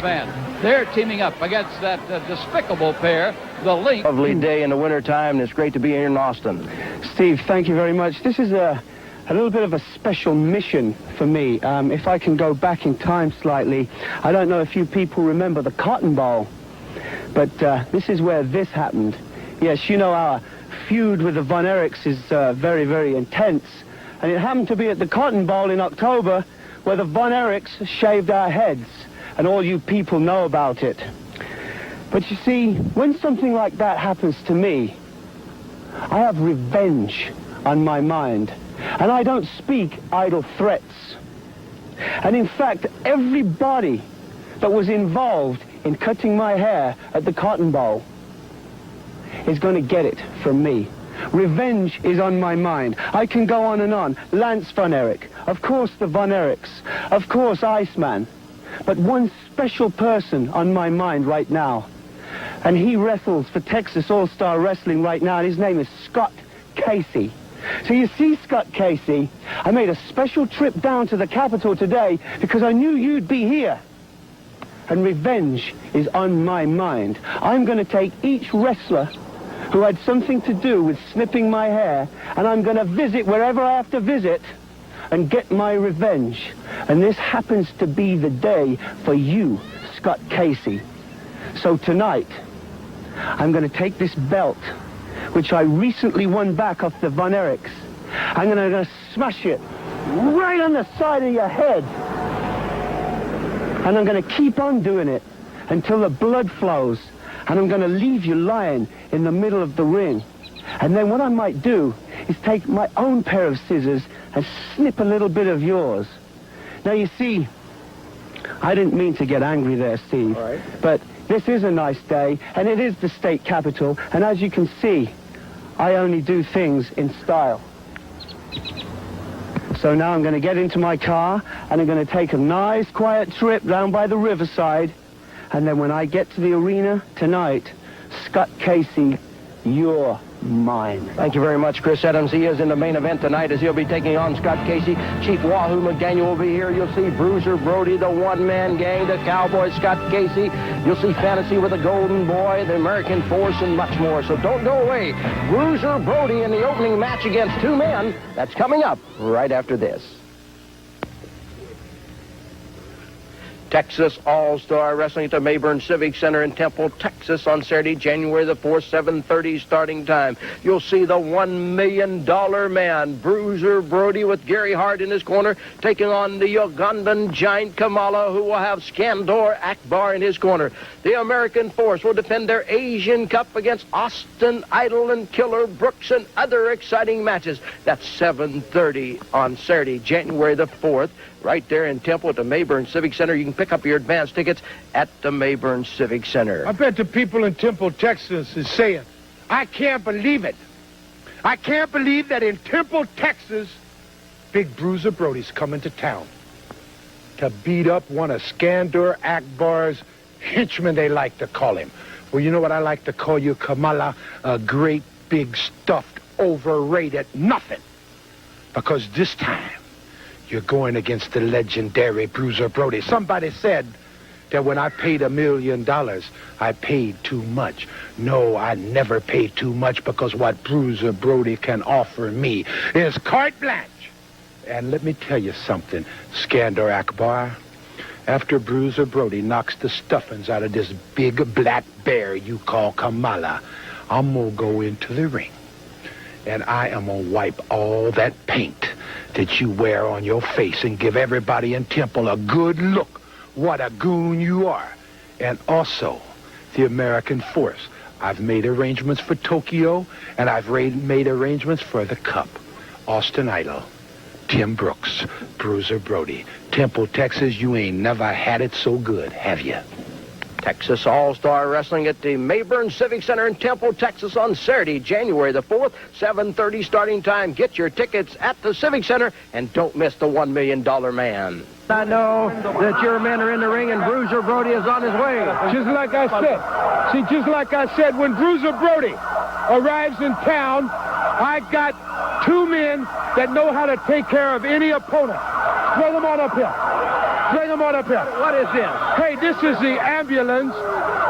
fan. They're teaming up against that despicable pair, the Link. Lovely day in the wintertime, and it's great to be here in Austin. Steve, thank you very much. This is a little bit of a special mission for me. If I can go back in time slightly, I don't know if you people remember the Cotton Bowl, but this is where this happened. Yes, you know our feud with the Von Erichs is very, very intense, and it happened to be at the Cotton Bowl in October where the Von Erichs shaved our heads, and all you people know about it. But you see, when something like that happens to me, I have revenge on my mind, and I don't speak idle threats. And in fact, everybody that was involved in cutting my hair at the Cotton Bowl is going to get it from me. Revenge is on my mind. I can go on and on. Lance Von Erich, of course the Von Erichs, of course Iceman. But one special person on my mind right now, and he wrestles for Texas All-Star Wrestling right now, and his name is Scott Casey. So you see, Scott Casey, I made a special trip down to the Capitol today because I knew you'd be here. And revenge is on my mind. I'm going to take each wrestler who had something to do with snipping my hair, and I'm going to visit wherever I have to visit and get my revenge. And this happens to be the day for you, Scott Casey. So tonight, I'm going to take this belt, which I recently won back off the Von Erichs. I'm going to smash it right on the side of your head. And I'm going to keep on doing it until the blood flows. And I'm going to leave you lying in the middle of the ring. And then what I might do is take my own pair of scissors and snip a little bit of yours. Now, you see, I didn't mean to get angry there, Steve. All right. But this is a nice day, and it is the state capitol. And as you can see, I only do things in style. So now I'm going to get into my car, and I'm going to take a nice, quiet trip down by the riverside. And then when I get to the arena tonight, Scott Casey, you're mine. Thank you very much, Chris Adams. He is in the main event tonight as he'll be taking on Scott Casey. Chief Wahoo McDaniel will be here. You'll see Bruiser, Brody, the one-man gang, the Cowboy, Scott Casey. You'll see Fantasy with the Golden Boy, the American Force, and much more. So don't go away. Bruiser, Brody in the opening match against two men. That's coming up right after this. Texas All-Star Wrestling at the Mayburn Civic Center in Temple, Texas on Saturday, January the 4th, 7:30 starting time. You'll see the $1 million man, Bruiser Brody, with Gary Hart in his corner, taking on the Ugandan giant Kamala, who will have Skandor Akbar in his corner. The American Force will defend their Asian Cup against Austin Idol and Killer Brooks and other exciting matches. That's 7:30 on Saturday, January the 4th. Right there in Temple at the Mayburn Civic Center. You can pick up your advance tickets at the Mayburn Civic Center. I bet the people in Temple, Texas is saying, I can't believe it. I can't believe that in Temple, Texas, Big Bruiser Brody's coming to town to beat up one of Skandor Akbar's henchmen, they like to call him. Well, you know what I like to call you, Kamala? A great, big, stuffed, overrated nothing. Because this time, you're going against the legendary Bruiser Brody. Somebody said that when I paid $1 million, I paid too much. No, I never paid too much because what Bruiser Brody can offer me is carte blanche. And let me tell you something, Skandor Akbar. After Bruiser Brody knocks the stuffings out of this big black bear you call Kamala, I'm going to go into the ring. And I am going to wipe all that paint that you wear on your face and give everybody in Temple a good look. What a goon you are. And also, the American Force. I've made arrangements for Tokyo, and I've made arrangements for the Cup. Austin Idol, Tim Brooks, Bruiser Brody. Temple, Texas, you ain't never had it so good, have you? Texas All-Star Wrestling at the Mayburn Civic Center in Temple, Texas on Saturday, January the 4th, 7:30 starting time. Get your tickets at the Civic Center and don't miss the $1 million man. I know that your men are in the ring and Bruiser Brody is on his way. Just like I said. See, just like I said, when Bruiser Brody arrives in town, I got two men that know how to take care of any opponent. Throw them on up here. Bring him on up here. What is this? Hey, this is the ambulance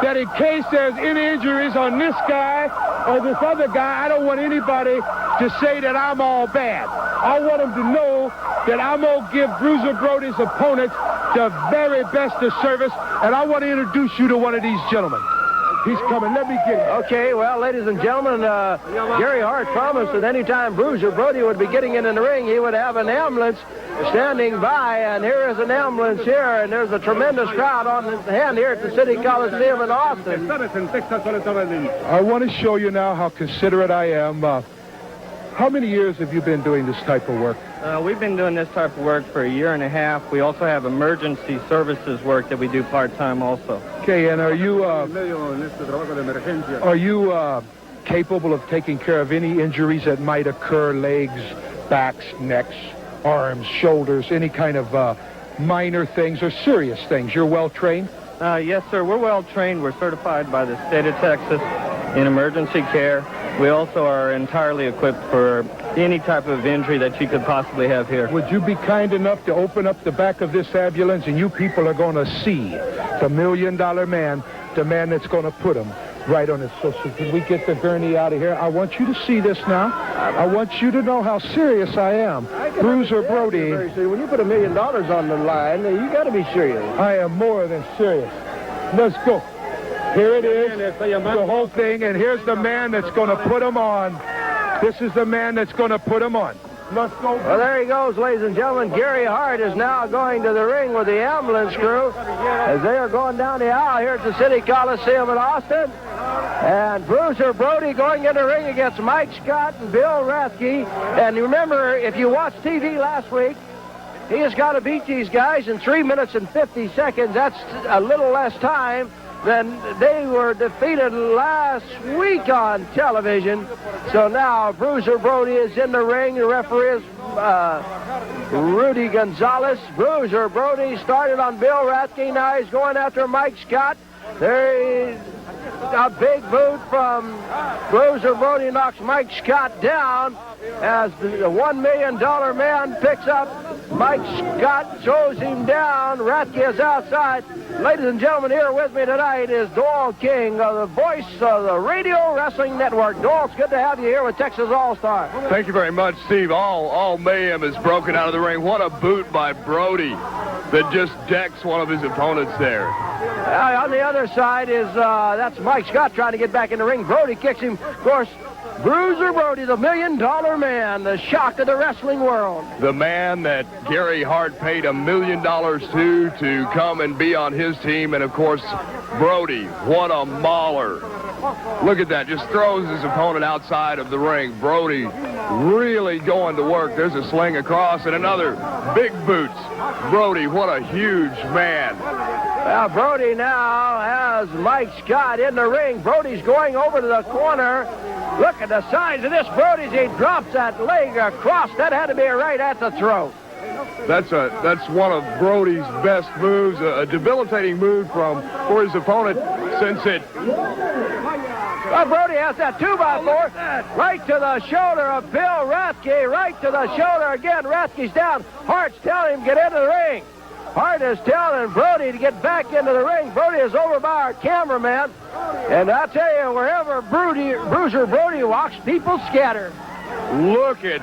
that in case there's any injuries on this guy or this other guy, I don't want anybody to say that I'm all bad. I want them to know that I'm going to give Bruiser Brody's opponents the very best of service, and I want to introduce you to one of these gentlemen. He's coming. Let me get him. Okay, well, ladies and gentlemen, Gary Hart promised that any time Bruiser Brody would be getting in the ring, he would have an ambulance standing by, and here is an ambulance here, and there's a tremendous crowd on hand here at the City Coliseum in Austin. I want to show you now how considerate I am. How many years have you been doing this type of work? We've been doing this type of work for a year and a half. We also have emergency services work that we do part-time also. Okay, and are you capable of taking care of any injuries that might occur, legs, backs, necks, arms, shoulders, any kind of minor things or serious things? You're well-trained? Yes, sir. We're well-trained. We're certified by the state of Texas in emergency care. We also are entirely equipped for any type of injury that you could possibly have here. Would you be kind enough to open up the back of this ambulance, and you people are going to see the $1 million man, the man that's going to put him right on it. So can we get the gurney out of here? I want you to see this now. I want you to know how serious I am. Bruiser Brody. When you put $1 million on the line, you got to be serious. I am more than serious. Let's go. Here it is, the whole thing, and here's the man that's going to put him on. This is the man that's going to put him on. Let's go. Well, there he goes, ladies and gentlemen. Gary Hart is now going to the ring with the ambulance crew as they are going down the aisle here at the City Coliseum in Austin. And Bruiser Brody going in the ring against Mike Scott and Bill Rapkey. And remember, if you watched TV last week, he has got to beat these guys in 3 minutes and 50 seconds. That's a little less time than they were defeated last week on television. So now Bruiser Brody is in the ring. The referee is Rudy Gonzalez. Bruiser Brody started on Bill Rapkey. Now he's going after Mike Scott. There is a big boot from Bruiser Brody, knocks Mike Scott down as the $1 million man picks up Mike Scott, throws him down. Rapkey is outside. Ladies and gentlemen, here with me tonight is Doyle King, the voice of the Radio Wrestling Network. Doyle, it's good to have you here with Texas All-Star. Thank you very much, Steve. All mayhem is broken out of the ring. What a boot by Brody that just decks one of his opponents there. On the other side is, that's Mike Scott trying to get back in the ring. Brody kicks him. Of course, Bruiser Brody, the $1 million man, the shock of the wrestling world. The man that Gary Hart paid $1 million to come and be on his team. And, of course, Brody, what a mauler. Look at that, just throws his opponent outside of the ring. Brody really going to work. There's a sling across and another big boots. Brody, what a huge man. Well, Brody now has Mike Scott in the ring. Brody's going over to the corner. Look at the size of this Brody as he drops that leg across. That had to be right at the throat. That's one of Brody's best moves, a debilitating move for his opponent since it. Well, Brody has that 2x4 right to the shoulder of Bill Rapkey, right to the shoulder again. Rapkey's down. Hart's telling him get into the ring. Hart is telling Brody to get back into the ring. Brody is over by our cameraman. And I tell you, wherever Bruiser Brody walks, people scatter. Look at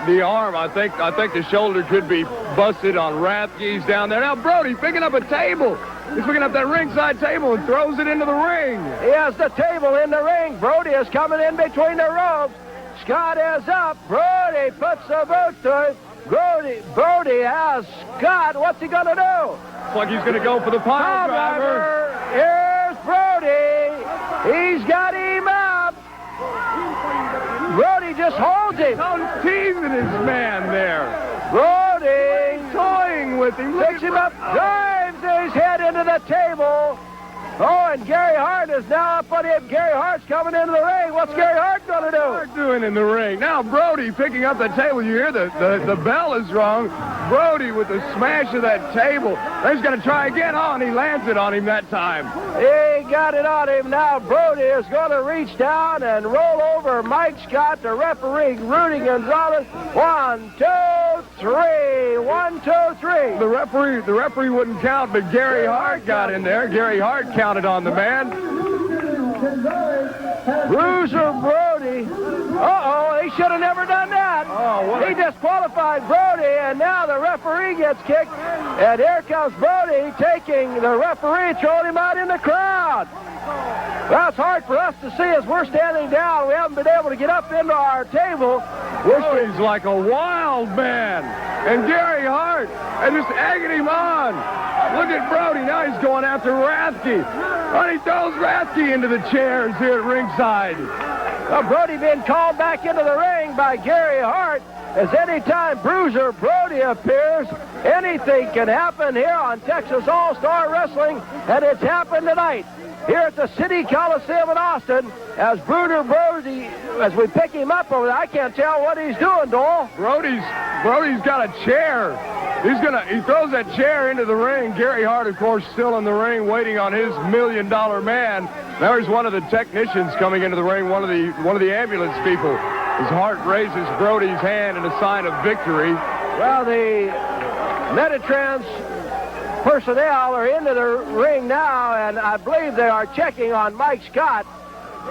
the arm. I think the shoulder could be busted on Rapkey's down there. Now Brody picking up a table. He's picking up that ringside table and throws it into the ring. He has the table in the ring. Brody is coming in between the ropes. Scott is up. Brody puts the boot to him. Brody has Scott. What's he going to do? Looks like he's going to go for the pile driver. Here's Brody. He's got him up. Brody just holds him. He's teasing his man there. Brody toying with him. Picks him up, drives his head into the table. Oh, and Gary Hart is now up on him. Gary Hart's coming into the ring. What's Gary Hart going to do? Hart doing in the ring. Now Brody picking up the table. You hear the bell is rung. Brody with the smash of that table. He's going to try again. Oh, and he lands it on him that time. He got it on him. Now Brody is going to reach down and roll over Mike Scott, the referee, Rudy Gonzalez. 1, 2, three. 1, 2, 3. The referee wouldn't count, but Gary Hart got in there. Gary Hart counted on the man. Bruiser Brody. Uh-oh, he should have never done that. He disqualified Brody, and now the referee gets kicked. And here comes Brody taking the referee, throwing him out in the crowd. Well, it's hard for us to see as we're standing down. We haven't been able to get up into our table. Brody's like a wild man. And Gary Hart, and just egging him on. Look at Brody. Now he's going after Rapkey. And he throws Rapkey into the chairs here at ringside. Well, Brody being called back into the ring by Gary Hart. As anytime Bruiser Brody appears, anything can happen here on Texas All-Star Wrestling, and it's happened tonight. Here at the City Coliseum in Austin, as Bruiser Brody, as we pick him up over there, I can't tell what he's doing, Dole. Brody's got a chair. He throws that chair into the ring. Gary Hart, of course, still in the ring, waiting on his $1 million man. There's one of the technicians coming into the ring, one of the ambulance people. As Hart raises Brody's hand in a sign of victory. Well, the Metatrans personnel are into the ring now, and I believe they are checking on Mike Scott,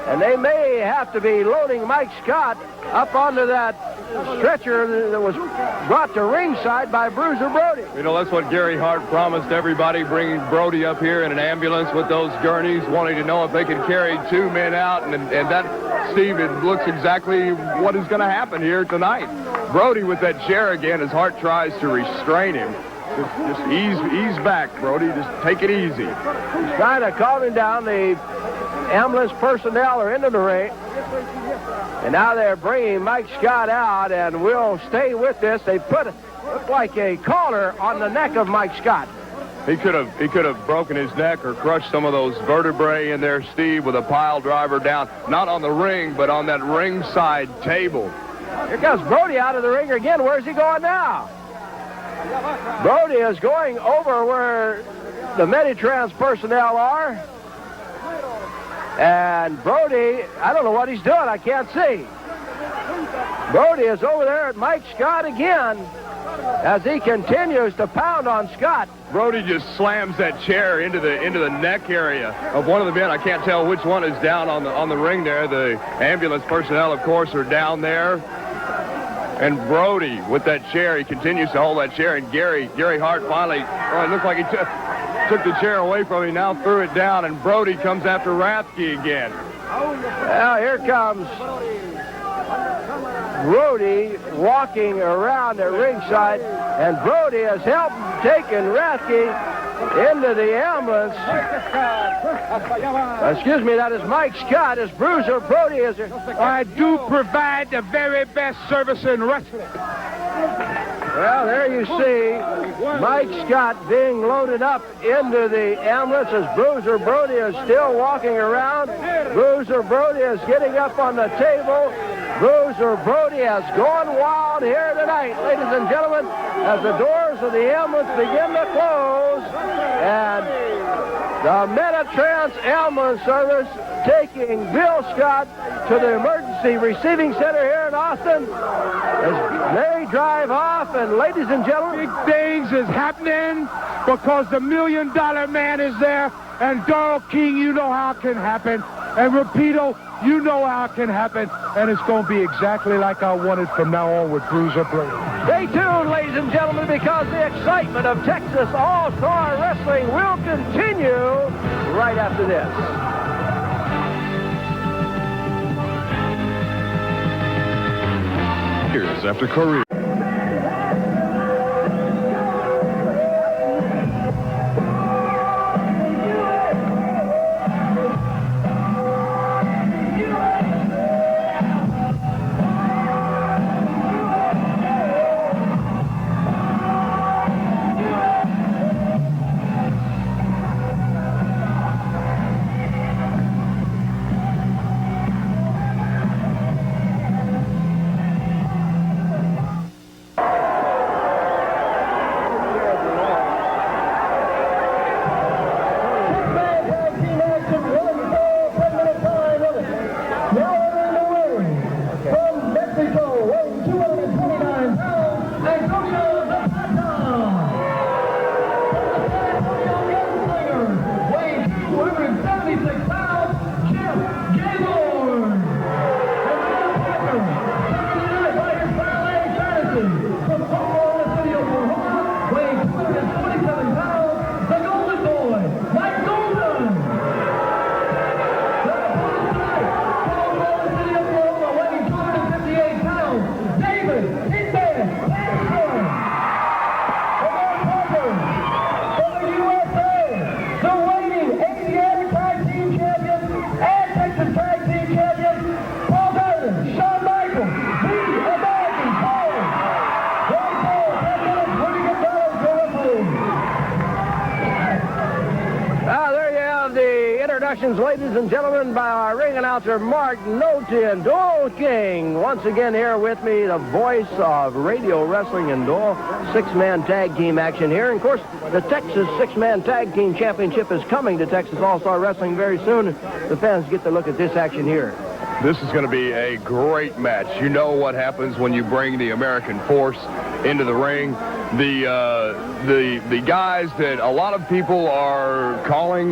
and they may have to be loading Mike Scott up onto that stretcher that was brought to ringside by Bruiser Brody. You know, that's what Gary Hart promised everybody, bringing Brody up here in an ambulance with those gurneys, wanting to know if they can carry 2 men out, and that, Steve, it looks exactly what is going to happen here tonight. Brody with that chair again as Hart tries to restrain him. Just ease back, Brody. Just take it easy. He's trying to calm him down. The ambulance personnel are into the ring. And now they're bringing Mike Scott out, and we'll stay with this. They look like a collar on the neck of Mike Scott. He could have broken his neck or crushed some of those vertebrae in there, Steve, with a pile driver down, not on the ring, but on that ringside table. Here comes Brody out of the ring again. Where's he going now? Brody is going over where the Metatrans personnel are. And Brody, I don't know what he's doing. I can't see. Brody is over there at Mike Scott again as he continues to pound on Scott. Brody just slams that chair into the neck area of one of the men. I can't tell which one is down on the ring there. The ambulance personnel, of course, are down there. And Brody, with that chair, he continues to hold that chair. And Gary Hart finally, it looks like he took the chair away from him, now threw it down. And Brody comes after Rapkey again. Well, here comes Brody walking around at ringside. And Brody has helped taking Rapkey into the ambulance. Excuse me, that is Mike Scott. As Bruiser Brody is here. I do provide the very best service in wrestling. Well, there you see Mike Scott being loaded up into the ambulance as Bruiser Brody is still walking around. Bruiser Brody is getting up on the table. Bruiser Brody has gone wild here tonight, ladies and gentlemen, as the doors of the ambulance begin to close. And the Metatrans Ambulance Service taking Bill Scott to the Emergency Receiving Center here in Austin as they drive off. And ladies and gentlemen, Big things is happening because the $1 million man is there. And Doral King, you know how it can happen. And Rapido, you know how it can happen. And it's going to be exactly like I wanted from now on with Bruiser Brody. stay tuned, ladies and gentlemen, because the excitement of Texas All-Star Wrestling will continue right after this. Years after Korea. introductions, ladies and gentlemen, by our ring announcer, Mark Notin, Doyle King. Once again here with me, the voice of radio wrestling in Doyle. Six-man tag team action here. And, of course, the Texas Six-Man Tag Team Championship is coming to Texas All-Star Wrestling very soon. The fans get to look at this action here. This is going to be a great match. You know what happens when you bring the American Force into the ring. The guys that a lot of people are calling,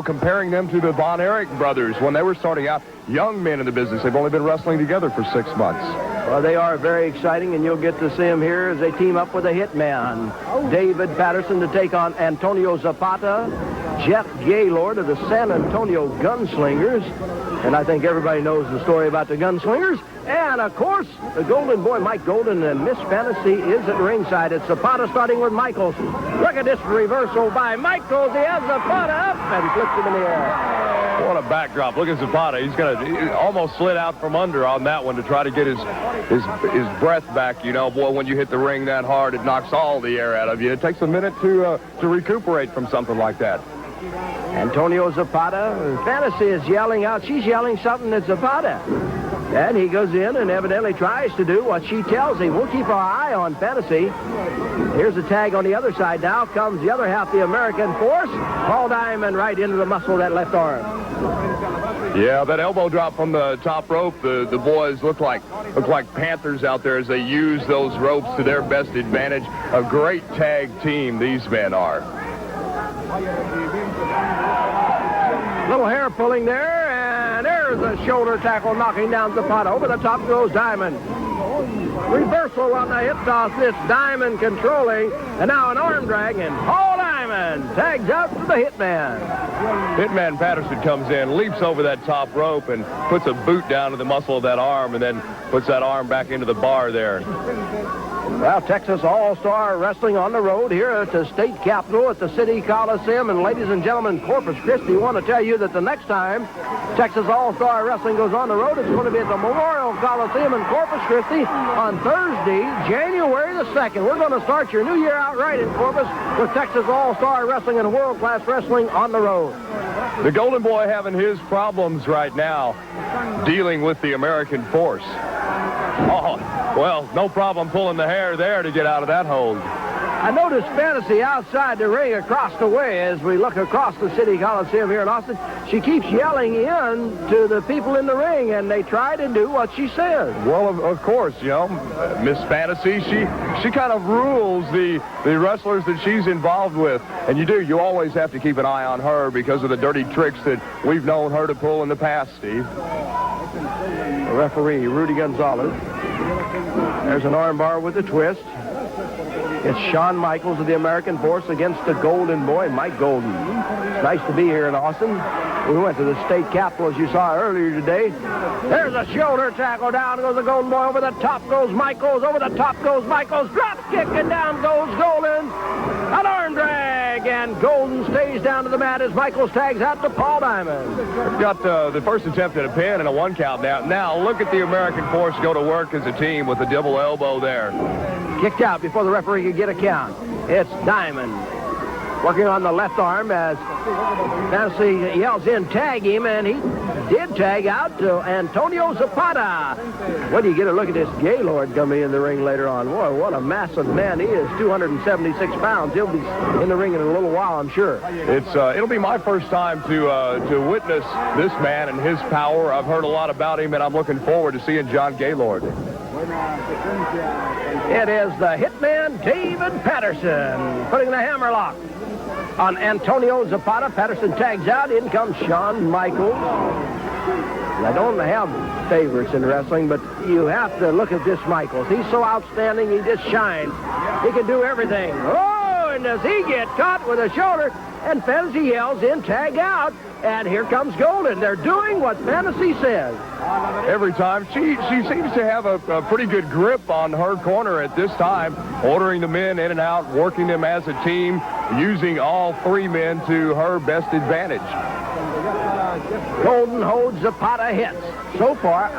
comparing them to the Von Erich brothers when they were starting out, young men in the business. They've only been wrestling together for 6 months. Well, they are very exciting, and you'll get to see them here as they team up with a hitman. David Patterson to take on Antonio Zapata, Jeff Gaylord of the San Antonio Gunslingers. And I think everybody knows the story about the Gunslingers. And, of course, the Golden Boy, Mike Golden, and Miss Fantasy is at ringside. It's Zapata starting with Michaels. Look at this reversal by Michaels. He has Zapata up and flips him in the air. What a backdrop. Look at Zapata. He almost slid out from under on that one to try to get his breath back. You know, boy, when you hit the ring that hard, it knocks all the air out of you. It takes a minute to recuperate from something like that. Antonio Zapata, Fantasy is yelling out. She's yelling something at Zapata. And he goes in and evidently tries to do what she tells him. We'll keep our eye on Fantasy. Here's a tag on the other side now. Comes the other half, the American Force. Paul Diamond right into the muscle of that left arm. Yeah, that elbow drop from the top rope. The boys look like panthers out there as they use those ropes to their best advantage. A great tag team these men are. Little hair pulling there, and there's a shoulder tackle knocking down Zapata. Over the top goes Diamond. Reversal on the hip toss. This Diamond controlling, and now an arm drag, and Paul Diamond tags out to the Hitman. Hitman Patterson comes in, leaps over that top rope, and puts a boot down to the muscle of that arm, and then puts that arm back into the bar there. Well, Texas All-Star Wrestling on the road here at the state capitol at the City Coliseum. And ladies and gentlemen, Corpus Christi want to tell you that the next time Texas All-Star Wrestling goes on the road, it's going to be at the Memorial Coliseum in Corpus Christi on Thursday, January the 2nd. We're going to start your new year out right in Corpus with Texas All-Star Wrestling and world-class wrestling on the road. The Golden Boy having his problems right now dealing with the American Force. Oh, well, no problem pulling the hair there to get out of that hold. I noticed Fantasy outside the ring across the way as we look across the City Coliseum here in Austin. She keeps yelling in to the people in the ring, and they try to do what she says. Well, of course, you know, Miss Fantasy, she kind of rules the wrestlers that she's involved with. And you always have to keep an eye on her because of the dirty tricks that we've known her to pull in the past, Steve. The referee, Rudy Gonzalez. There's an armbar with a twist. It's Shawn Michaels of the American Force against the Golden Boy, Mike Golden. It's nice to be here in Austin. We went to the state capitol, as you saw earlier today. There's a shoulder tackle. Down goes the Golden Boy. Over the top goes Michaels. Over the top goes Michaels. Drop kick, and down goes Golden. An arm drag, and Golden stays down to the mat as Michaels tags out to Paul Diamond. We've got the first attempt at a pin and a one count now. Now, look at the American Force go to work as a team with a double elbow there. Kicked out before the referee could get a count. It's Diamond working on the left arm as Fantasy yells in, tag him, and he did tag out to Antonio Zapata. When do you get a look at this Gaylord coming in the ring later on? Boy, what a massive man he is, 276 pounds. He'll be in the ring in a little while, I'm sure. It'll be my first time to witness this man and his power. I've heard a lot about him, and I'm looking forward to seeing John Gaylord. It is the Hitman, David Patterson, putting the hammerlock on Antonio Zapata. Patterson tags out. In comes Shawn Michaels. I don't have favorites in wrestling, but you have to look at this Michaels. He's so outstanding. He just shines. He can do everything. Oh, and does he get caught with a shoulder? And Fantasy yells in, tag out. And here comes Golden. They're doing what Fantasy says. Every time. She seems to have a pretty good grip on her corner at this time, ordering the men in and out, working them as a team, using all three men to her best advantage. Golden holds Zapata hits. So far,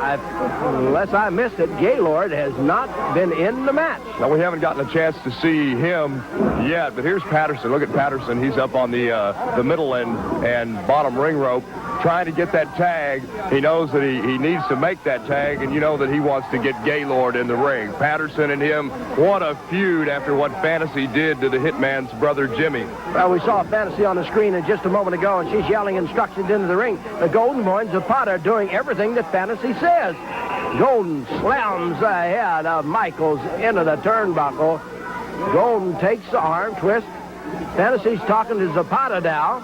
unless I missed it, Gaylord has not been in the match. Now, we haven't gotten a chance to see him yet, but here's Patterson. Look at Patterson. He's up on the middle and bottom ring rope trying to get that tag. He knows that he needs to make that tag, and you know that he wants to get Gaylord in the ring. Patterson and him, what a feud after what Fantasy did to the Hitman's brother Jimmy. Well, we saw Fantasy on the screen just a moment ago, and she's yelling instructions into the ring. The Golden Boy and Zapata are doing everything that Fantasy says. Golden slams the head of Michaels into the turnbuckle. Golden takes the arm twist. Fantasy's talking to Zapata now.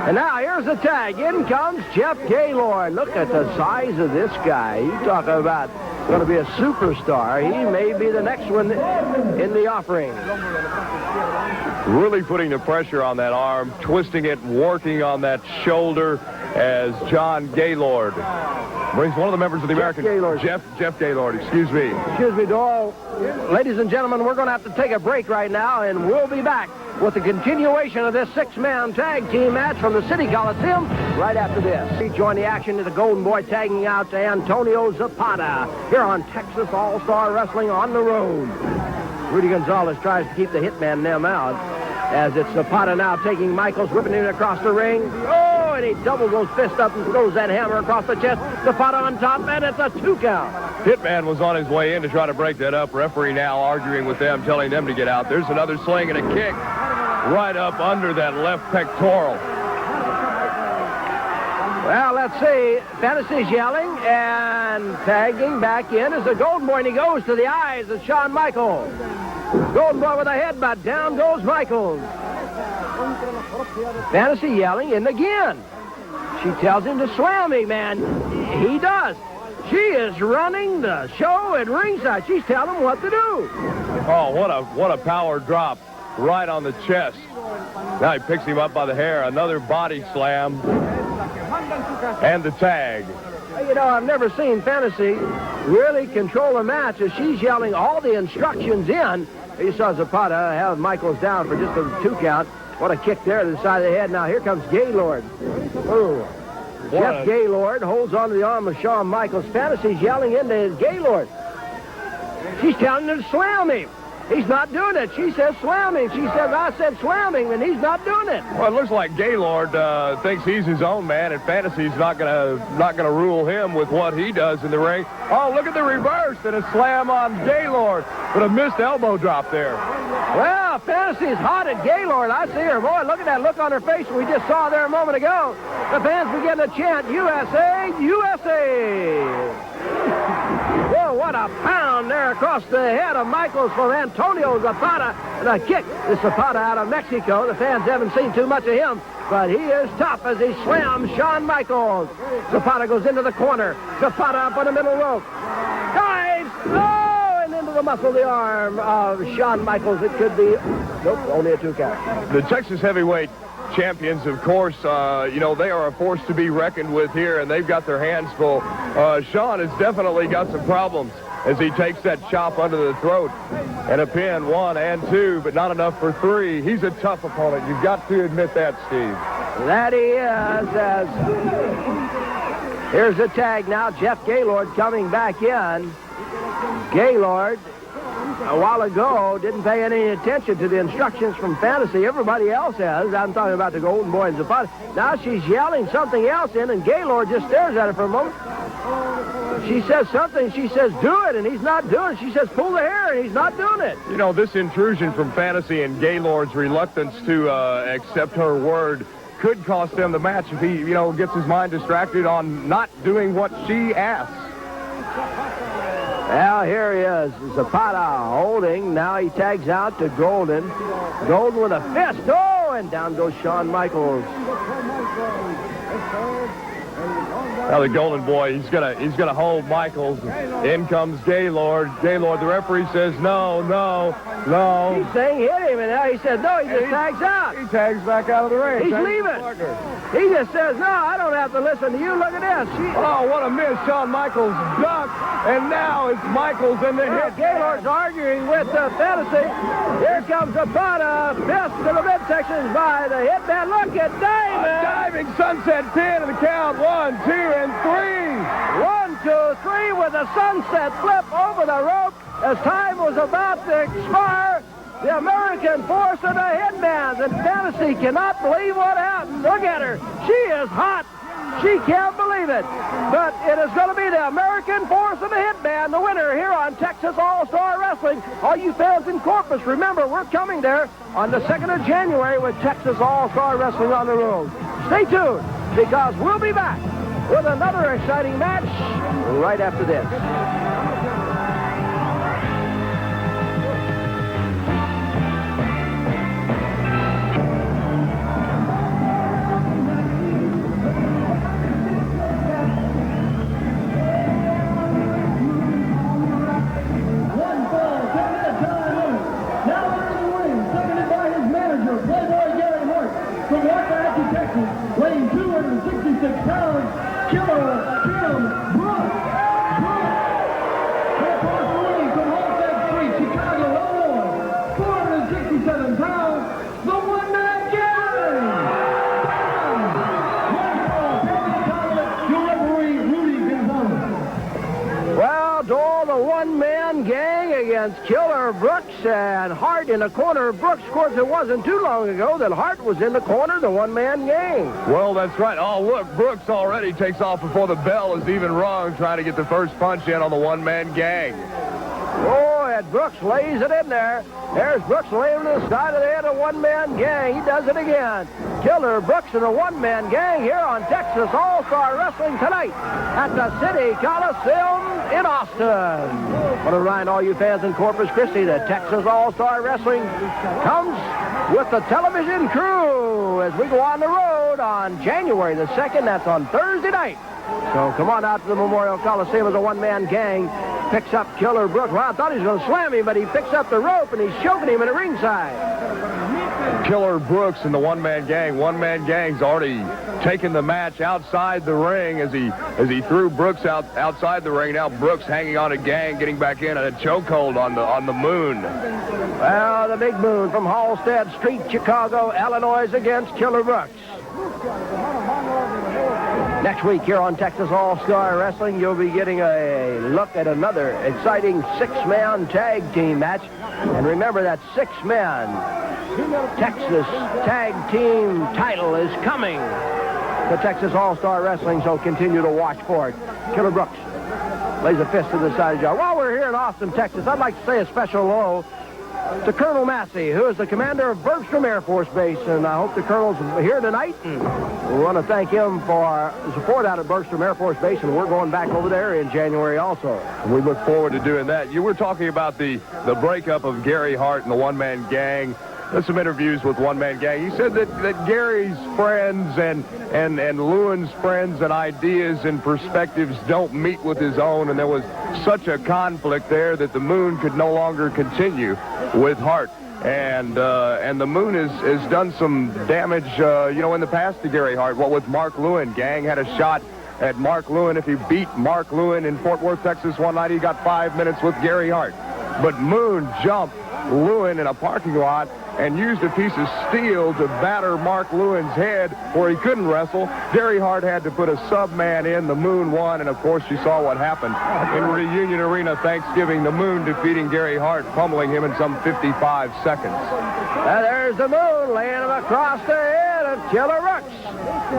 And now here's the tag. In comes Jeff Gaylord. Look at the size of this guy. You talk about going to be a superstar. He may be the next one in the offering. Really putting the pressure on that arm, twisting it, working on that shoulder as John Gaylord brings one of the members of the American... Gaylord. Jeff Gaylord, excuse me. Excuse me, Doyle. Ladies and gentlemen, we're going to have to take a break right now, and we'll be back with the continuation of this six-man tag team match from the City Coliseum right after this. We join the action to the Golden Boy tagging out to Antonio Zapata here on Texas All-Star Wrestling on the road. Rudy Gonzalez tries to keep the Hitman them out as it's Zapata now taking Michaels, whipping him across the ring. Oh, and he doubles those fists up and throws that hammer across the chest. Zapata on top, and it's a 2 count. Hitman was on his way in to try to break that up. Referee now arguing with them, telling them to get out. There's another sling and a kick right up under that left pectoral. Well, let's see. Fantasy's yelling and tagging back in as the Golden Boy, and he goes to the eyes of Shawn Michaels. Golden Boy with a headbutt. Down goes Michaels. Fantasy yelling in again. She tells him to slam me, man. He does. She is running the show at ringside. She's telling him what to do. Oh, what a power drop right on the chest. Now he picks him up by the hair. Another body slam. And the tag. You know, I've never seen Fantasy really control a match as she's yelling all the instructions in. You saw Zapata have Michaels down for just a 2 count. What a kick there to the side of the head. Now here comes Gaylord. Oh. Jeff Gaylord holds onto the arm of Shawn Michaels. Fantasy's yelling into Gaylord. She's telling him to slam him. He's not doing it. She says slam him. She says, I said slam him, and he's not doing it. Well, it looks like Gaylord thinks he's his own man, and Fantasy's not gonna rule him with what he does in the ring. Oh, look at the reverse and a slam on Gaylord, but a missed elbow drop there. Well, Fantasy's hot at Gaylord. I see her. Boy, look at that look on her face we just saw there a moment ago. The fans begin to chant, USA, USA. Whoa, what a pound there across the head of Michaels from Antonio Zapata. And a kick to Zapata out of Mexico. The fans haven't seen too much of him, but he is tough as he slams Shawn Michaels. Zapata goes into the corner. Zapata up on the middle rope. Dives! Oh, and into the muscle of the arm of Shawn Michaels. It could be, nope, only a 2 count. The Texas heavyweight champions, of course, you know, they are a force to be reckoned with here, and they've got their hands full. Shawn has definitely got some problems as he takes that chop under the throat. And a pin, 1 and 2, but not enough for 3. He's a tough opponent. You've got to admit that, Steve. That he is. As here's the tag now. Jeff Gaylord coming back in. Gaylord, a while ago, didn't pay any attention to the instructions from Fantasy. Everybody else has. I'm talking about the Golden Boy and Zapata. Now she's yelling something else in, and Gaylord just stares at her for a moment. She says something. She says, do it, and he's not doing it. She says, pull the hair, and he's not doing it. You know, this intrusion from Fantasy and Gaylord's reluctance to accept her word could cost him the match if he, you know, gets his mind distracted on not doing what she asks. Well, here he is, Zapata holding. Now he tags out to Golden. Golden with a fist. Oh, and down goes Shawn Michaels. Now the Golden Boy, he's gonna hold Michaels. In comes Gaylord. Gaylord, the referee says no. He's saying hit him, and now he says no. He just tags out. He tags back out of the ring. He's leaving. He just says no. I don't have to listen to you. Look at this. Oh, what a miss! Shawn Michaels ducked, and now it's Michaels in the hit. Gaylord's arguing with Fantasy. Here comes Zapata. Fist to the midsection by the hitman. Look at Diamond. diving sunset pin and the count 1, 2, and 3. 1, 2, 3 with a sunset flip over the rope as time was about to expire. The American force of the Hitman. And Tennessee cannot believe what happened. Look at her. She is hot. She can't believe it. But it is going to be the American force of the Hitman, the winner here on Texas All-Star Wrestling. All you fans in Corpus, remember, we're coming there on the 2nd of January with Texas All-Star Wrestling on the road. Stay tuned, because we'll be back with another exciting match right after this. Weighing 266 pounds, Killer Kim Brooks. Across the ring from Halstead Street, Chicago, Illinois, 467 pounds, the one-man gang. Your referee, Rudy Gonzalez. Well, to all the one-man gang against Killer Brooks and Hart in the corner of Brooks. Of course, it wasn't too long ago that Hart was in the corner of the one-man gang. Well, that's right. Oh, look, Brooks already takes off before the bell is even rung, trying to get the first punch in on the one-man gang. Oh, and Brooks lays it in there. There's Brooks laying to the side of the head of one-man gang. He does it again. Killer Brooks and the one-man gang here on Texas All-Star Wrestling tonight at the City Coliseum in Austin. I want to remind all you fans in Corpus Christi that Texas All-Star Wrestling comes with the television crew as we go on the road on January the 2nd. That's on Thursday night. So come on out to the Memorial Coliseum as a one-man gang picks up Killer Brooks. Well, I thought he was going to slam him, but he picks up the rope and he's choking him in the ringside. Killer Brooks and the one-man gang. One-man gang's already taken the match outside the ring as he threw Brooks outside the ring. Now Brooks hanging on a gang, getting back in a chokehold on the Moon. Well, the Big Moon from Halstead Street, Chicago, Illinois against Killer Brooks. Next week here on Texas All-Star Wrestling, you'll be getting a look at another exciting six-man tag team match. And remember that six-man Texas tag team title is coming to Texas All-Star Wrestling, so continue to watch for it. Killer Brooks lays a fist to the side of the jaw. While we're here in Austin, Texas, I'd like to say a special hello to Colonel Massey, who is the commander of Bergstrom Air Force Base, and I hope the Colonel's here tonight. And we want to thank him for support out at Bergstrom Air Force Base, and we're going back over there in January also. We look forward to doing that. You were talking about the breakup of Gary Hart and the one-man gang. There's some interviews with one-man gang. He said that Gary's friends and Lewin's friends and ideas and perspectives don't meet with his own, and there was such a conflict there that the Moon could no longer continue with Hart. And the Moon has done some damage, in the past to Gary Hart. What with Mark Lewin, gang had a shot at Mark Lewin. If he beat Mark Lewin in Fort Worth, Texas one night, he got 5 minutes with Gary Hart. But Moon jumped Lewin in a parking lot and used a piece of steel to batter Mark Lewin's head where he couldn't wrestle. Gary Hart had to put a sub-man in. The Moon won, and of course you saw what happened in Reunion Arena Thanksgiving. The Moon defeating Gary Hart, pummeling him in some 55 seconds. There's the Moon laying him across the head of Killer Brooks.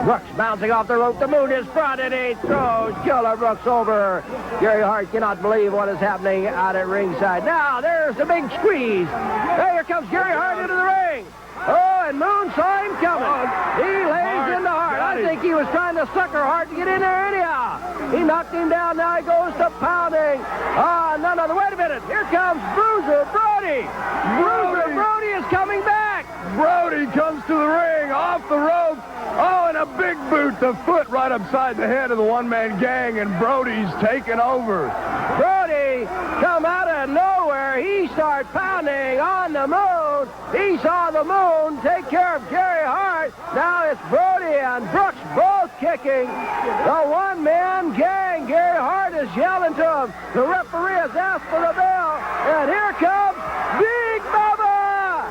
Brooks bouncing off the rope. The Moon is fronted. He throws Killer Brooks over. Gary Hart cannot believe what is happening out at ringside. Now there's the big squeeze. Here comes Gary Hart into the ring. Oh, and Moon saw him coming. He lays into Hart. I think he was trying to sucker Hart to get in there anyhow. He knocked him down. Now he goes to pounding. None other. Wait a minute. Here comes Bruiser Brody. Brody is coming back. Brody comes to the ring, off the ropes. Oh, and a big boot, the foot right upside the head of the one-man gang, and Brody's taking over. Brody come out of nowhere. He started pounding on the Moon. He saw the Moon take care of Gary Hart. Now it's Brody and Brooks both kicking. The one-man gang. Gary Hart is yelling to him. The referee has asked for the bell. And here comes Big Bubba.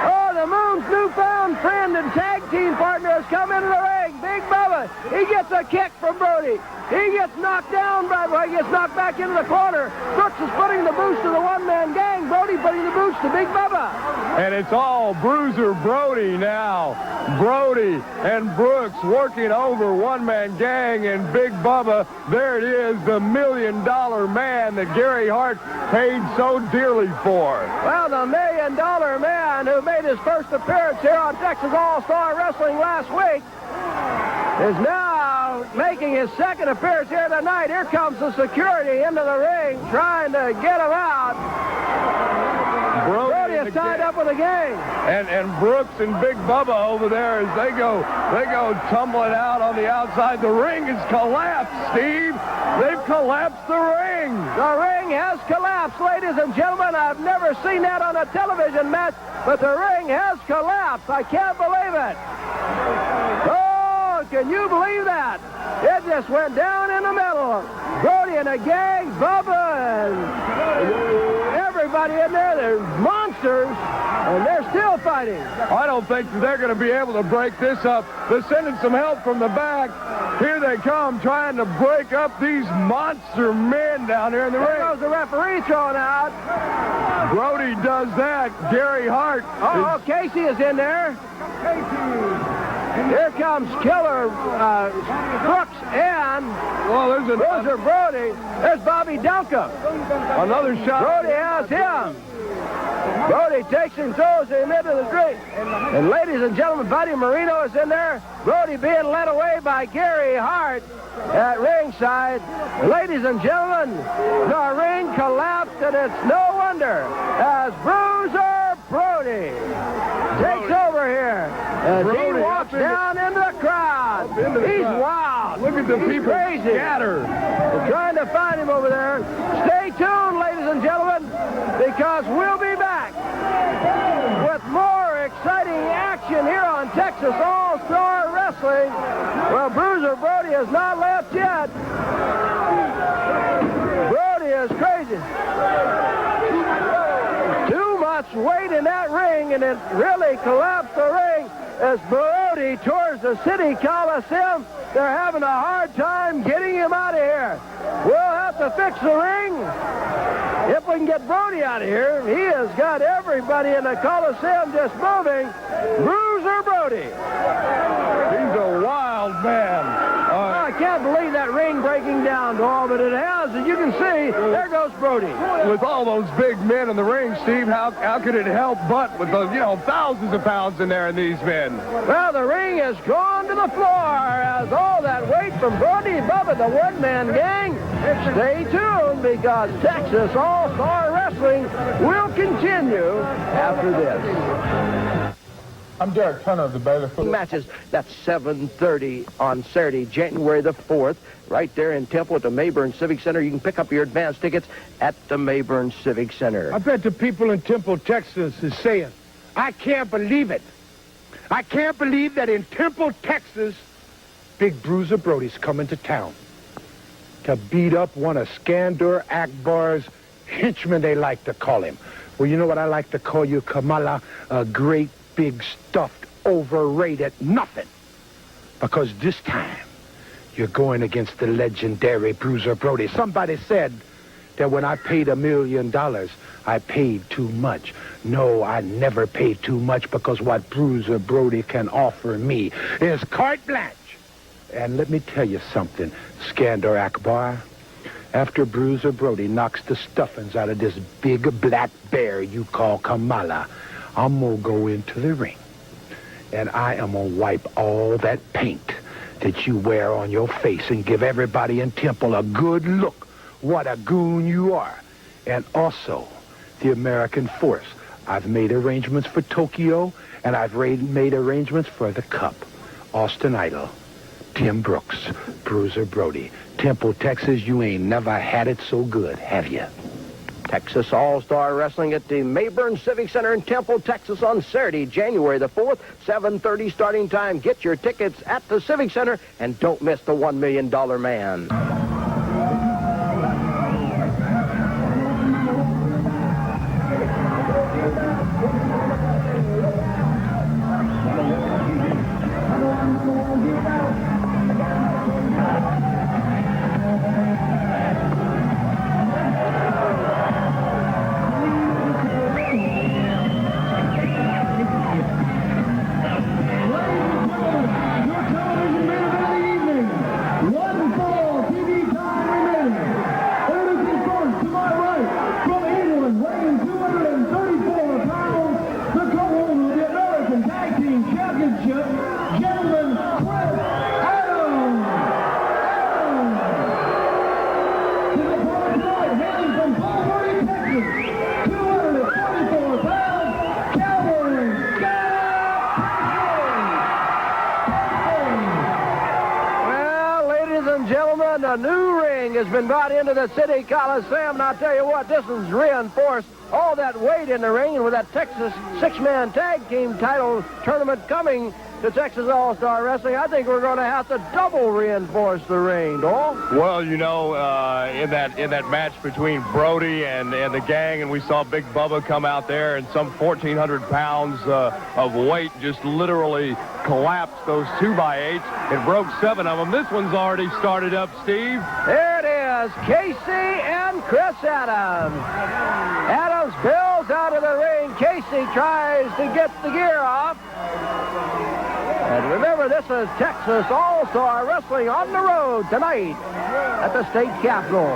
Oh, the Moon's newfound friend and tag team partner has come into the ring. Big Bubba. He gets a kick from Brody. He gets knocked down he gets knocked back into the corner. Brooks is putting the boots to the one-man gang. Brody putting the boots to Big Bubba. And it's all Bruiser Brody now. Brody and Brooks working over one-man gang and Big Bubba. There it is, the $1 million man that Gary Hart paid so dearly for. Well, the $1 million man who made his first appearance here on Texas All-Star Wrestling last week is now making his second appearance here tonight. Here comes the security into the ring trying to get him out. Brody is tied up with a gang. And Brooks and Big Bubba over there as they go tumbling out on the outside. The ring has collapsed, Steve. They've collapsed the ring. The ring has collapsed, ladies and gentlemen. I've never seen that on a television match, but the ring has collapsed. I can't believe it. Oh, can you believe that? It just went down in the middle. Brody and the gang, Bubba, and everybody in there, they're monsters, and they're still fighting. I don't think they're going to be able to break this up. They're sending some help from the back. Here they come, trying to break up these monster men down here in the ring. There goes the referee throwing out. Brody does that. Gary Hart. Oh, Casey is in there. Here comes Killer Brooks and Bruiser Brody. There's Bobby Duncan. Another shot. Brody has him. Brody takes him, throws him into the drink. And ladies and gentlemen, Buddy Marino is in there. Brody being led away by Gary Hart at ringside. Ladies and gentlemen, the ring collapsed, and it's no wonder as Bruiser Brody takes over here. And he walks down into the crowd. He's wild. Look at the people crazy. scatter. They're trying to find him over there. Stay tuned, ladies and gentlemen, because we'll be back with more exciting action here on Texas All-Star Wrestling. Well, Bruiser Brody has not left yet. Brody is crazy. Too much weight in that ring, and it really collapsed the ring as Brody tours the City Coliseum. They're having a hard time getting him out of here. We'll have to fix the ring if we can get Brody out of here. He has got everybody in the Coliseum just moving. Bruiser Brody. He's a wild man. I can't believe that ring breaking down, Doll, but it has. As you can see, there goes Brody. With all those big men in the ring, Steve, how could it help but with the, thousands of pounds in there in these men? Well, the ring has gone to the floor as all that weight from Brody Bubba, the one-man gang. Stay tuned because Texas All-Star Wrestling will continue after this. I'm Derek Turner of the Baylor Football. Matches, that's 7:30 on Saturday, January the 4th, right there in Temple at the Mayburn Civic Center. You can pick up your advance tickets at the Mayburn Civic Center. I bet the people in Temple, Texas is saying, I can't believe it. I can't believe that in Temple, Texas, Big Bruiser Brody's coming to town to beat up one of Skandor Akbar's henchmen, they like to call him. Well, you know what I like to call you, Kamala? A great, big, stuffed, overrated nothing. Because this time, you're going against the legendary Bruiser Brody. Somebody said that when I paid $1 million, I paid too much. No, I never paid too much because what Bruiser Brody can offer me is carte blanche. And let me tell you something, Skandor Akbar. After Bruiser Brody knocks the stuffings out of this big black bear you call Kamala, I'm going to go into the ring, and I am going to wipe all that paint that you wear on your face and give everybody in Temple a good look. What a goon you are. And also, the American force. I've made arrangements for Tokyo, and I've made arrangements for the Cup. Austin Idol, Tim Brooks, Bruiser Brody. Temple, Texas, you ain't never had it so good, have you? Texas All-Star Wrestling at the Mayburn Civic Center in Temple, Texas on Saturday, January the 4th, 7:30 starting time. Get your tickets at the Civic Center and don't miss the $1 million man. gentlemen, a new ring has been brought into the City Coliseum, and I'll tell you what, this one's reinforced. All that weight in the ring, and with that Texas six-man tag team title tournament coming to Texas All-Star Wrestling, I think we're going to have to double reinforce the ring, Dole. Well, you know, in that match between Brody and the gang, and we saw Big Bubba come out there, and some 1,400 pounds of weight just literally collapsed those 2x8. It broke 7 of them. This one's already started up, Steve. There it is, Casey and Chris Adams. Adams bills out of the ring. Casey tries to get the gear off. And remember, this is Texas All-Star Wrestling on the road tonight at the state capitol.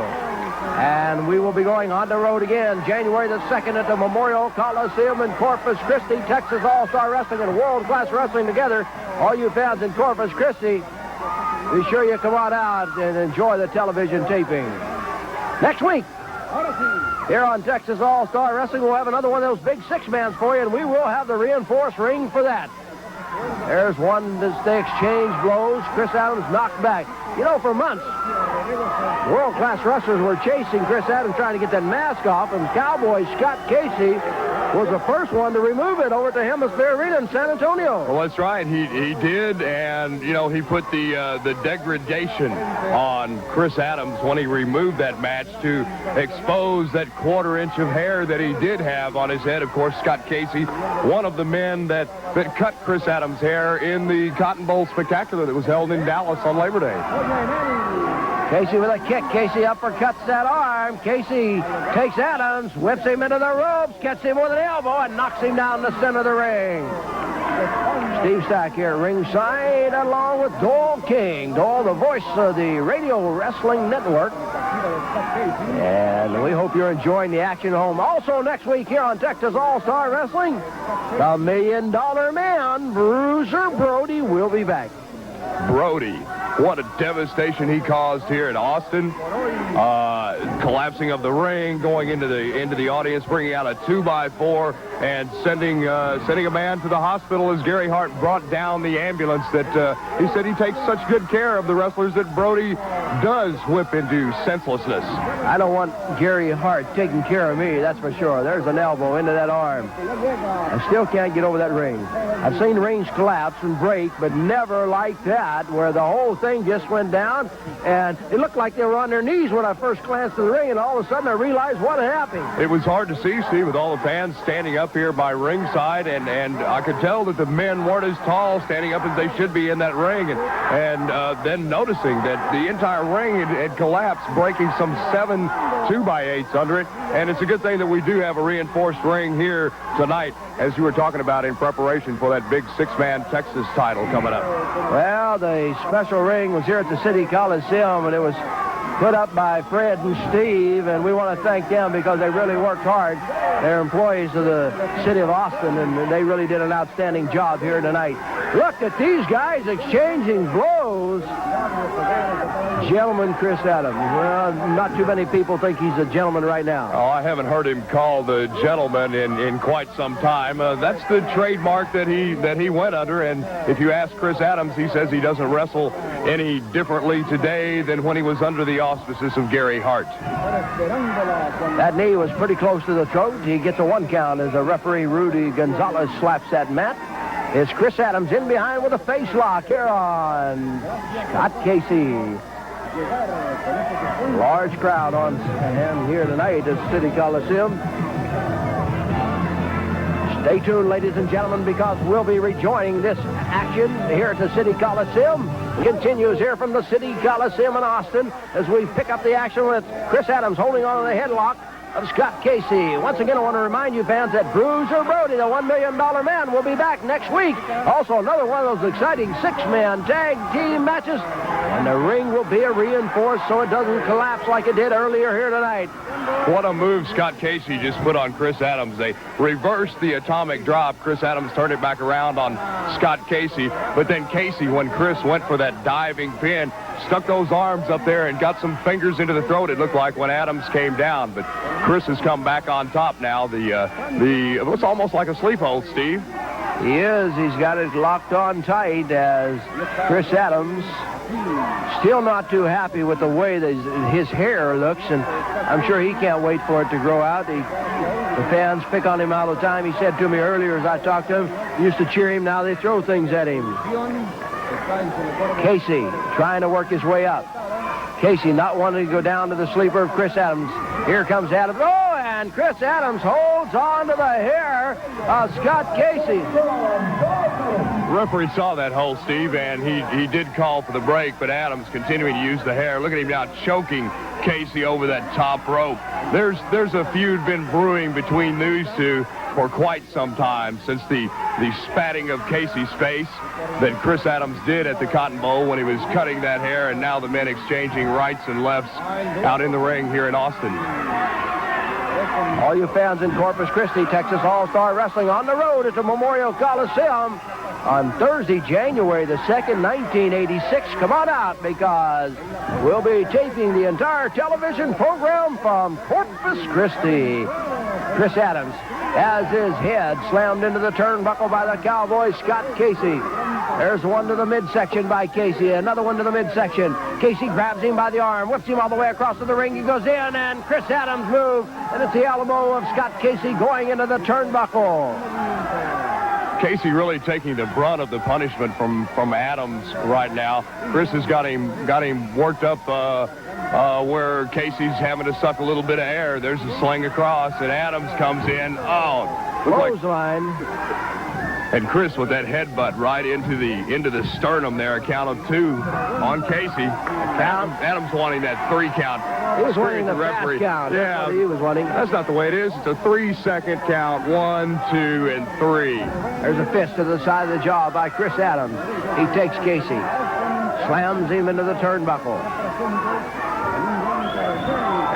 And we will be going on the road again January the 2nd at the Memorial Coliseum in Corpus Christi. Texas All-Star Wrestling and world-class wrestling together. All you fans in Corpus Christi, be sure you come on out and enjoy the television taping. Next week, here on Texas All-Star Wrestling, we'll have another one of those big six-mans for you, and we will have the reinforced ring for that. There's one as they exchange blows. Chris Adams knocked back. You know, for months, world-class wrestlers were chasing Chris Adams trying to get that mask off, and Cowboy Scott Casey was the first one to remove it over to Hemisphere Arena in San Antonio. Well, that's right. He did, and, you know, he put the degradation on Chris Adams when he removed that match to expose that quarter-inch of hair that he did have on his head. Of course, Scott Casey, one of the men that cut Chris Adams' hair in the Cotton Bowl Spectacular that was held in Dallas on Labor Day. Casey with a kick. Casey uppercuts that arm. Casey takes Adams, whips him into the ropes, gets him with an elbow, and knocks him down the center of the ring. Steve Stack here ringside along with Dole King. Dole, the voice of the Radio Wrestling Network. And we hope you're enjoying the action at home. Also next week here on Texas All-Star Wrestling, the $1 Million Man, Bruiser Brody, will be back. Brody, what a devastation he caused here in Austin. Collapsing of the ring, going into the audience, bringing out a 2x4, and sending a man to the hospital as Gary Hart brought down the ambulance. That he said he takes such good care of the wrestlers that Brody does whip into senselessness. I don't want Gary Hart taking care of me, that's for sure. There's an elbow into that arm. I still can't get over that ring. I've seen rings collapse and break, but never like that, where the whole thing just went down, and it looked like they were on their knees when I first glanced at the ring, and all of a sudden I realized what had happened. It was hard to see, Steve, with all the fans standing up here by ringside, and I could tell that the men weren't as tall standing up as they should be in that ring, and then noticing that the entire ring had collapsed, breaking some 7 2x8s under it, and it's a good thing that we do have a reinforced ring here tonight, as you were talking about, in preparation for that big six-man Texas title coming up. Well, the special ring was here at the City Coliseum, and it was put up by Fred and Steve, and we want to thank them because they really worked hard. They're employees of the city of Austin, and they really did an outstanding job here tonight. Look at these guys exchanging blows. Gentleman Chris Adams. Well, not too many people think he's a gentleman right now. Oh, I haven't heard him called the gentleman in quite some time. That's the trademark that he went under, and if you ask Chris Adams, he says he doesn't wrestle any differently today than when he was under the auspices of Gary Hart. That knee was pretty close to the throat. He gets a 1 count as the referee Rudy Gonzalez slaps that mat. It's Chris Adams in behind with a face lock here on Scott Casey. Large crowd on hand here tonight at City Coliseum. Stay tuned, ladies and gentlemen, because we'll be rejoining this action here at the City Coliseum. Continues here from the City Coliseum in Austin as we pick up the action with Chris Adams holding on to the headlock of Scott Casey. Once again, I want to remind you fans that Bruiser Brody, the $1 Million Man, will be back next week. Also, another one of those exciting six-man tag team matches. And the ring will be reinforced so it doesn't collapse like it did earlier here tonight. What a move Scott Casey just put on Chris Adams. They reversed the atomic drop. Chris Adams turned it back around on Scott Casey. But then Casey, when Chris went for that diving pin, stuck those arms up there and got some fingers into the throat, it looked like, when Adams came down. But Chris has come back on top now. It's almost like a sleep hold, Steve. He is. He's got it locked on tight as Chris Adams still not too happy with the way that his hair looks, and I'm sure he can't wait for it to grow out. The fans pick on him all the time. He said to me earlier as I talked to him, used to cheer him, now they throw things at him. Casey trying to work his way up. Casey not wanting to go down to the sleeper of Chris Adams. Here comes Adams. Oh, and Chris Adams holds on to the hair of Scott Casey. Referee saw that hole, Steve, and he did call for the break, but Adams continuing to use the hair. Look at him now choking Casey over that top rope. There's a feud been brewing between these two for quite some time since the spatting of Casey's face that Chris Adams did at the Cotton Bowl when he was cutting that hair, and now the men exchanging rights and lefts out in the ring here in Austin. All you fans in Corpus Christi, Texas All-Star Wrestling on the road at the Memorial Coliseum on Thursday, January the 2nd, 1986. Come on out because we'll be taping the entire television program from Corpus Christi. Chris Adams has his head slammed into the turnbuckle by the Cowboy Scott Casey. There's one to the midsection by Casey, another one to the midsection. Casey grabs him by the arm, whips him all the way across to the ring. He goes in, and Chris Adams moves, and it's the elbow of Scott Casey going into the turnbuckle. Casey really taking the brunt of the punishment from Adams right now. Chris has got him worked up where Casey's having to suck a little bit of air. There's a sling across, and Adams comes in. Oh, clothesline. And Chris with that headbutt right into the sternum there, a count of 2 on Casey. Adams wanting that 3 count. He was wanting the fast count. Yeah, that's what he was wanting. That's not the way it is. It's a 3-second count. 1, 2, and 3. There's a fist to the side of the jaw by Chris Adams. He takes Casey, slams him into the turnbuckle.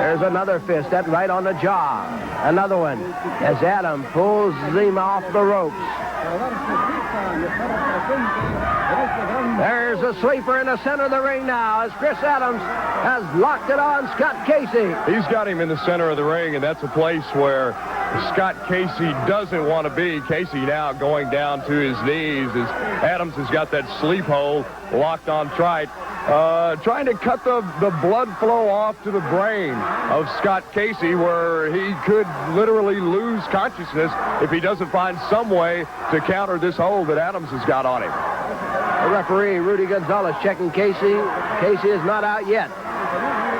There's another fist, that right on the jaw. Another one as Adam pulls him off the ropes. There's a sleeper in the center of the ring now as Chris Adams has locked it on Scott Casey. He's got him in the center of the ring, and that's a place where Scott Casey doesn't want to be. Casey now going down to his knees as Adams has got that sleep hold locked on tight. Trying to cut the blood flow off to the brain of Scott Casey, where he could literally lose consciousness if he doesn't find some way to counter this hold that Adams has got on him. The referee, Rudy Gonzalez, checking Casey. Casey is not out yet.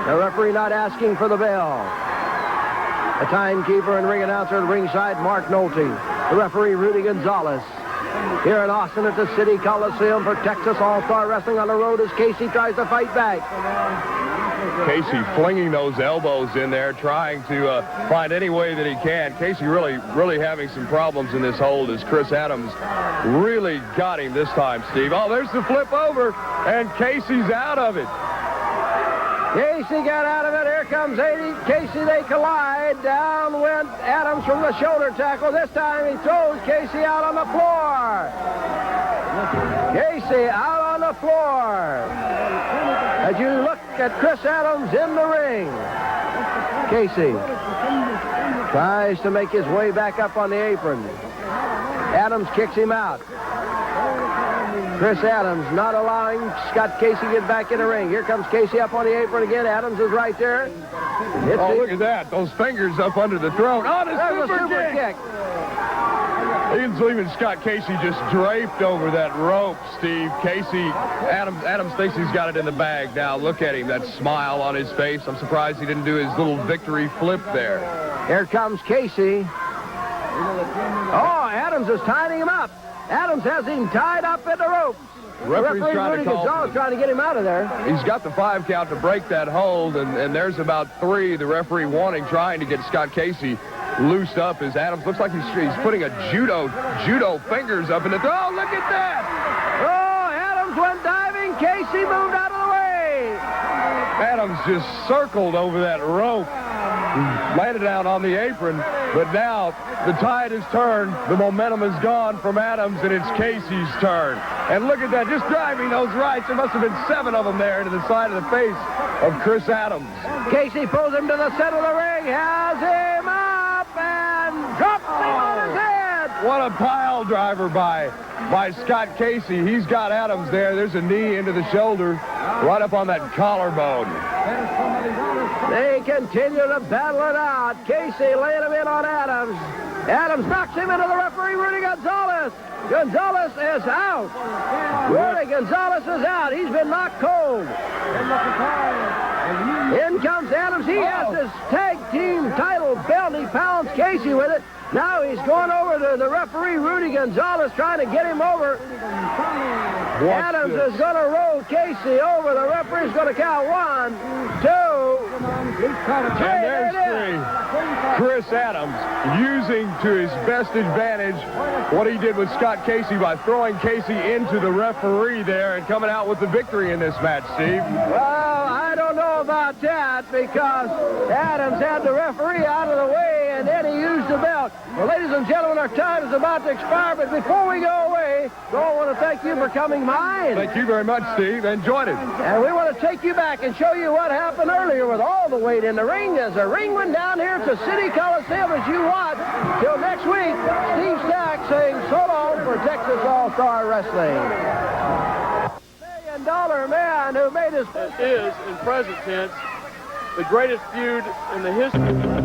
The referee not asking for the bell. The timekeeper and ring announcer at ringside, Mark Nolte. The referee, Rudy Gonzalez. Here in Austin at the City Coliseum for Texas All-Star Wrestling on the road as Casey tries to fight back. Casey flinging those elbows in there, trying to find any way that he can. Casey really having some problems in this hold as Chris Adams really got him this time, Steve. Oh, there's the flip over, and Casey's out of it. Casey got out of it. Here comes Casey. They collide. Down went Adams from the shoulder tackle. This time he throws Casey out on the floor. Casey out on the floor. As you look at Chris Adams in the ring. Casey tries to make his way back up on the apron. Adams kicks him out. Chris Adams not allowing Scott Casey to get back in the ring. Here comes Casey up on the apron again. Adams is right there. Look at that. Those fingers up under the throat. Oh, the super kick. Even Scott Casey just draped over that rope, Steve. Adams thinks he's got it in the bag now. Look at him, that smile on his face. I'm surprised he didn't do his little victory flip there. Here comes Casey. Oh, Adams is tying him up. Adams has him tied up in the ropes. Referee's trying to get him out of there. He's got the 5 count to break that hold, and there's about 3 the referee trying to get Scott Casey loosed up as Adams looks like he's putting a judo fingers up in the throat. Oh, look at that! Oh, Adams went diving. Casey moved out of the way. Adams just circled over that rope, landed out on the apron, but now the tide has turned. The momentum is gone from Adams, and it's Casey's turn. And look at that, just driving those rights. There must have been 7 of them there into the side of the face of Chris Adams. Casey pulls him to the center of the ring, has him up, and drops him on his head. What a pile driver by Scott Casey. He's got Adams there. There's a knee into the shoulder, right up on that collarbone. They continue to battle it out. Casey laying him in on Adams. Adams knocks him into the referee, Rudy Gonzalez. Gonzalez is out. Rudy Gonzalez is out. He's been knocked cold. In comes Adams. He has his tag team title belt. He pounds Casey with it. Now he's going over to the referee, Rudy Gonzalez, trying to get him over. Adams is going to roll Casey over. The referee's going to count 1, 2, 3. And there's 3. Chris Adams using to his best advantage what he did with Scott Casey by throwing Casey into the referee there and coming out with the victory in this match, Steve. Well, I don't know about that because Adams had the referee out of the way and then he used the belt. Well, ladies and gentlemen, our time is about to expire, but before we go away, I want to thank you for coming by. Thank you very much, Steve. Enjoyed it. And we want to take you back and show you what happened earlier with all the weight in the ring. As the ring went down here at the City Coliseum as you watch. Till next week, Steve Stack saying so long for Texas All-Star Wrestling. $1 million man who made his... It is, in present tense, the greatest feud in the history.